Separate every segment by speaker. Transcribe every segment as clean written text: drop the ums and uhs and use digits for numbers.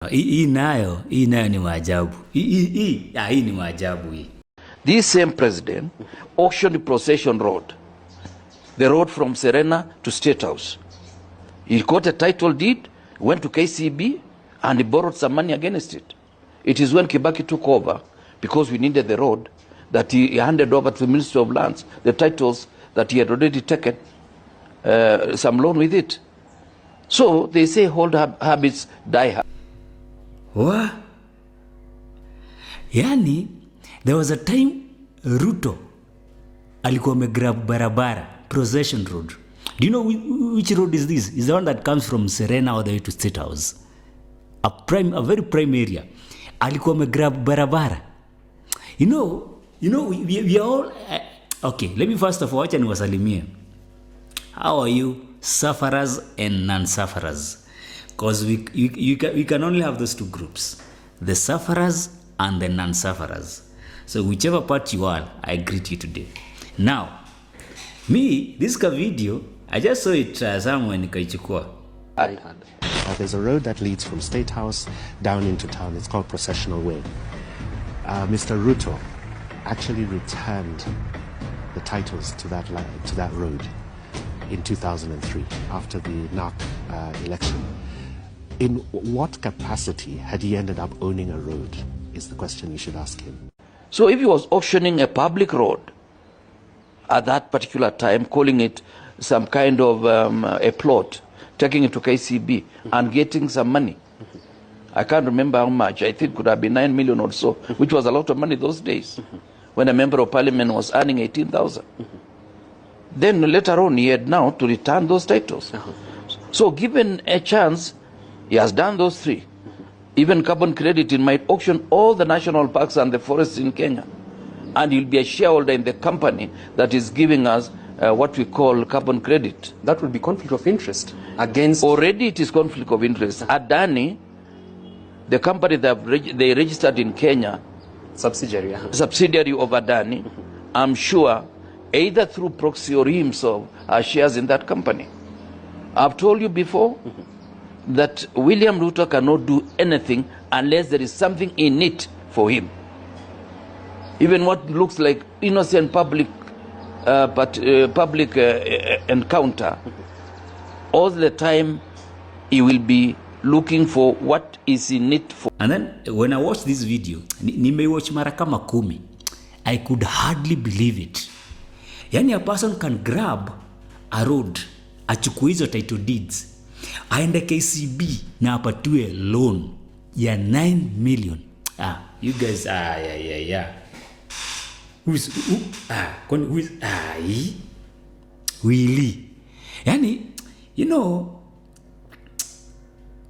Speaker 1: Hii nayo ni maajabu. Hii ni maajabu hii.
Speaker 2: This same president auctioned Procession Road, the road from Serena to State House. He got a title deed, went to KCB, and he borrowed some money against it. It is when Kibaki took over, because we needed the road, that he handed over to the Ministry of Lands the titles that he had already taken some loan with it. So they say old habits die hard.
Speaker 1: What? Yani, there was a time Ruto alikuwa amegrab barabara, Procession Road. Do you know which road is this? It's the one that comes from Serena all the way to State House. A very prime area. Alikuwa amegrab barabara. You know, we are all... okay, let me first of all, wacha niwasalimie. How are you, sufferers and non-sufferers? Because we can only have those two groups, the sufferers and the non-sufferers. So whichever part you are, I greet you today. Now, me, this video, I just saw it somewhere nikaichukua.
Speaker 3: There's a road that leads from State House down into town. It's called Processional Way. Mr. Ruto actually returned the titles to that road in 2003 after the NARC election. In what capacity had he ended up owning a road is the question you should ask him.
Speaker 2: So if he was auctioning a public road at that particular time, calling it some kind of a plot, taking it to KCB and getting some money, I can't remember how much, I think it could have been 9 million or so, which was a lot of money those days, when a member of parliament was earning 18,000. Then later on, he had now to return those titles. So given a chance, he has done those three. Even carbon credit, it might auction all the national parks and the forests in Kenya. And he'll be a shareholder in the company that is giving us what we call carbon credit.
Speaker 4: That would be conflict of interest against...
Speaker 2: Already it is conflict of interest. Adani, the company that they registered in Kenya,
Speaker 4: subsidiary
Speaker 2: of Adani, I'm sure, either through proxy or he himself, are shares in that company. I've told you before that William Ruto cannot do anything unless there is something in it for him. Even what looks like innocent public encounter, all the time he will be looking for what is in it for.
Speaker 1: And then when I watched this video, nimewatch mara kama 10, I could hardly believe it. Yani a person can grab a road, achukue hizo title deeds, aende KCB na apatue loan ya 9 million. You guys, yeah. Who is Willy? Yani, you know,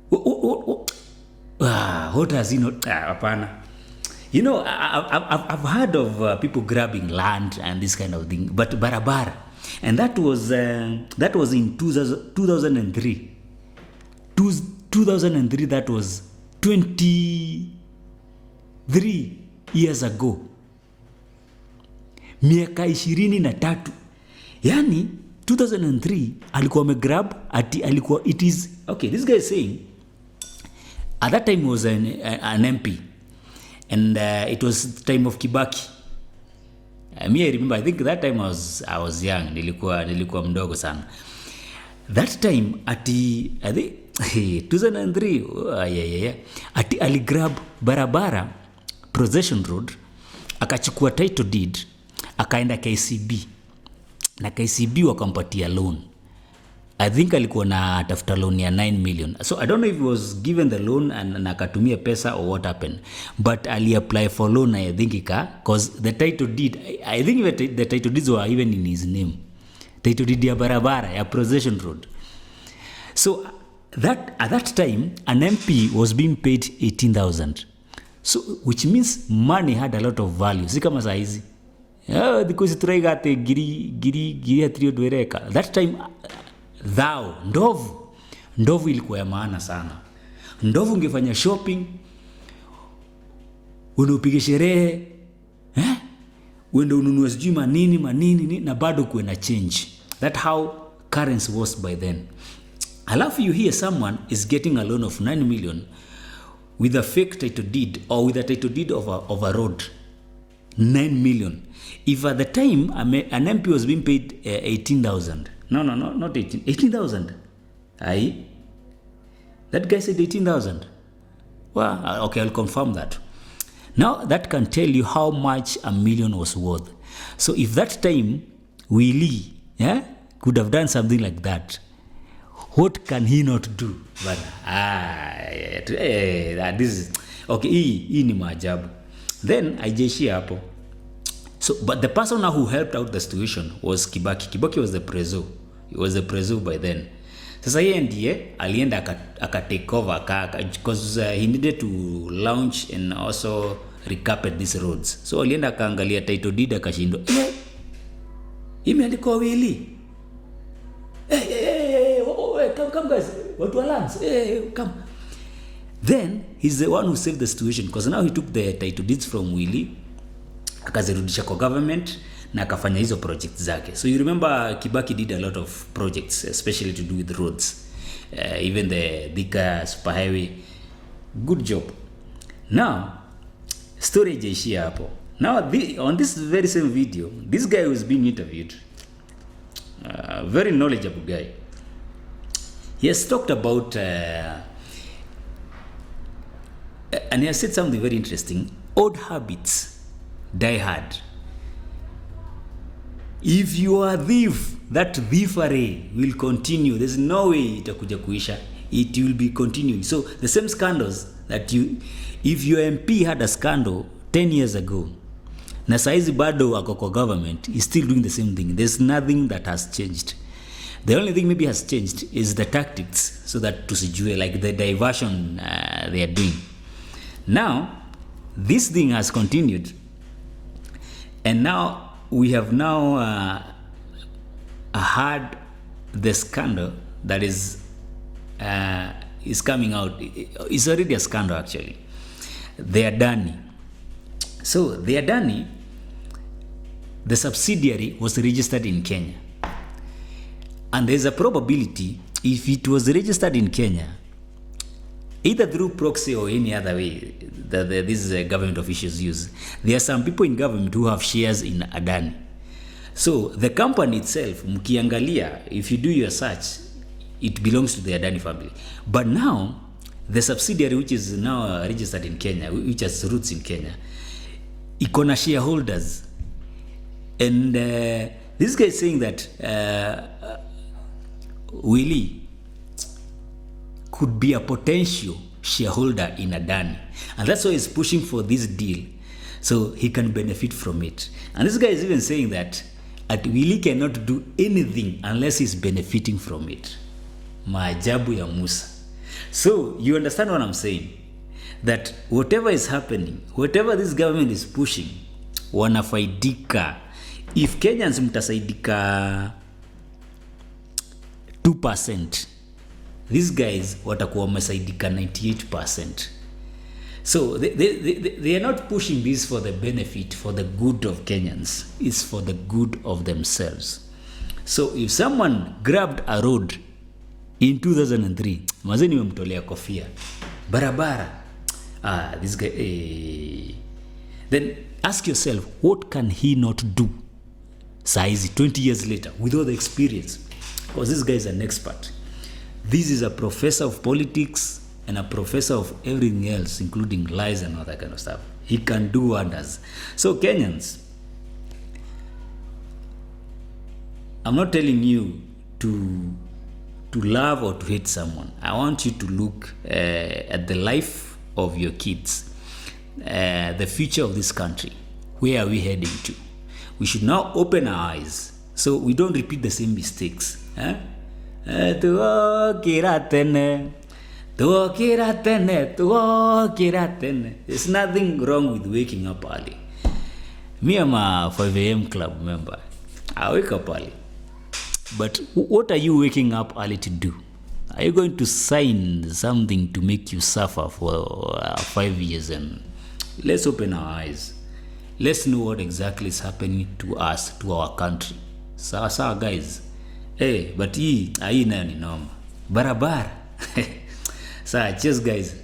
Speaker 1: what has he not? Apana. You know, I've heard of people grabbing land and this kind of thing, but barabara, and that was in 2003. 2003. That was 23 years ago. Miaka 23. Yani 2003 alikuwa amegrab alikuwa it is okay. This guy is saying at that time he was an MP. And it was the time of Kibaki. Me, I remember, I think that time I was young. Nilikuwa mdogo sana. That time, I think 2003, yeah. Aligrab barabara, Procession Road, akachukua title deed, akaenda KCB. Na KCB wakampatia loan. I think alikuwa na tafuta loan ya 9 million. So I don't know if he was given the loan and akatumia pesa or what happened. But ali apply for loan, I think because the title deed, I think the title deeds were even in his name. Title deed ya barabara, ya Procession Road. So at that time, an MP was being paid 18,000. So which means money had a lot of value. Si kama saa hizi. Because tunaigate giri atrio dwereka. That time, ndovu ilikuwa ya maana sana. Ndovu ungefanya shopping, unupige sherehe, uende ununue sijui manini na bado kuwe na change. That how currency was by then. Alafu you hear someone is getting a loan of 9 million with a fake title deed or with a title deed of a road, 9 million. If at the time an MP was being paid 18,000, not 18,000. Aye. That guy said 18,000. Well, okay, I'll confirm that. Now that can tell you how much a million was worth. So if that time Willie could have done something like that, what can he not do? But this is okay. Hii ni maajabu. Then aijeshi hapo. So, but the person who helped out the situation was Kibaki. Kibaki was the preso. He was the preso by then. Sasa yeye ndiye alienda aka take over because he needed to launch and also recarpet these roads. So alienda akaangalia title deed akashindwa. Imeandikwa Willy. Come guys. Watu wa lands. Come. Then he's the one who saved the situation because now he took the title deeds from Willy akazirudisha kwa government na akafanya hizo projects zake. So you remember Kibaki did a lot of projects, especially to do with roads, even the Thika superhighway. Good job. Now story jaishia hapo. Now on this very same video, this guy was being interviewed, very knowledgeable guy. He has talked about and he has said something very interesting. Old habits die hard. If you are a thief, that thievery will continue. There's no way itakuja kuisha. It will be continuing. So the same scandals that if your MP had a scandal 10 years ago, na saizi bado ako kwa government, is still doing the same thing. There's nothing that has changed. The only thing maybe has changed is the tactics, so that tusijue, like the diversion they are doing. Now, this thing has continued, and now we have had the scandal that is coming out. It's already a scandal actually. The Adani. So the Adani, the subsidiary was registered in Kenya. And there's a probability if it was registered in Kenya, either through proxy or any other way that these government officials use, there are some people in government who have shares in Adani. So the company itself, mkiangalia, if you do your search, it belongs to the Adani family. But now, the subsidiary which is now registered in Kenya, which has roots in Kenya, ikona shareholders. And this guy is saying that Willy could be a potential shareholder in Adani. And that's why he's pushing for this deal, so he can benefit from it. And this guy is even saying that Willy cannot do anything unless he's benefiting from it. Maajabu ya Musa. So you understand what I'm saying? That whatever is happening, whatever this government is pushing, wanafaidika. If Kenyans mtasaidika 2%, these guys watakuwa wamesaidika 98%. So they are not pushing this for the benefit, for the good of Kenyans. It's for the good of themselves. So if someone grabbed a road in 2003, mazeni memtolea kofia barabara, this guy, then ask yourself, what can he not do saizi 20 years later with all the experience? Because this guy is an expert. This is a professor of politics and a professor of everything else, including lies and all that kind of stuff. He can do wonders. So Kenyans, I'm not telling you to love or to hate someone. I want you to look at the life of your kids, the future of this country. Where are we heading to? We should now open our eyes so we don't repeat the same mistakes. There's nothing wrong with waking up early. Me, I'm a 5 a.m. club member. I wake up early. But what are you waking up early to do? Are you going to sign something to make you suffer for 5 years? And let's open our eyes. Let's know what exactly is happening to us, to our country. Sawa guys. Hey, but hii nayo ni noma. Barabara. Sawa, cheers guys.